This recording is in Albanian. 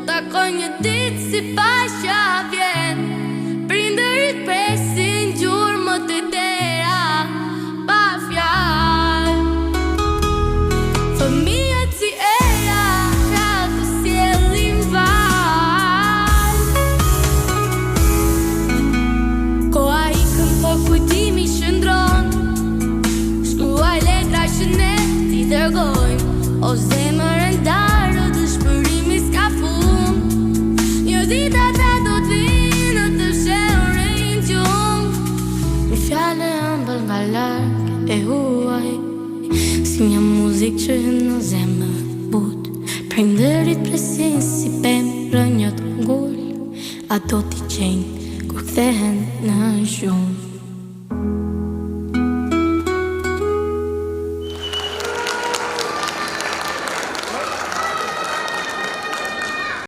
takoj një ditë si pasha vjen. Prindërit presin gjurmët e dera pa fjalë. Fëmijët si era të sjellin val. Koha ikën po kujtimi shëndron. Shkruaj letra që ne t'i dërgojmë. O zemër e ndarë, dëshpërimi s'ka fund. Një ditë ata do t'vinë të fshehë rejnë gjumë. Një fjallë e ëmbël nga larg e huaj, si një muzikë që në zemër but. Prindërit presin si pemë rënjët ngull, ato t'i qenë kur kthehen në shumë.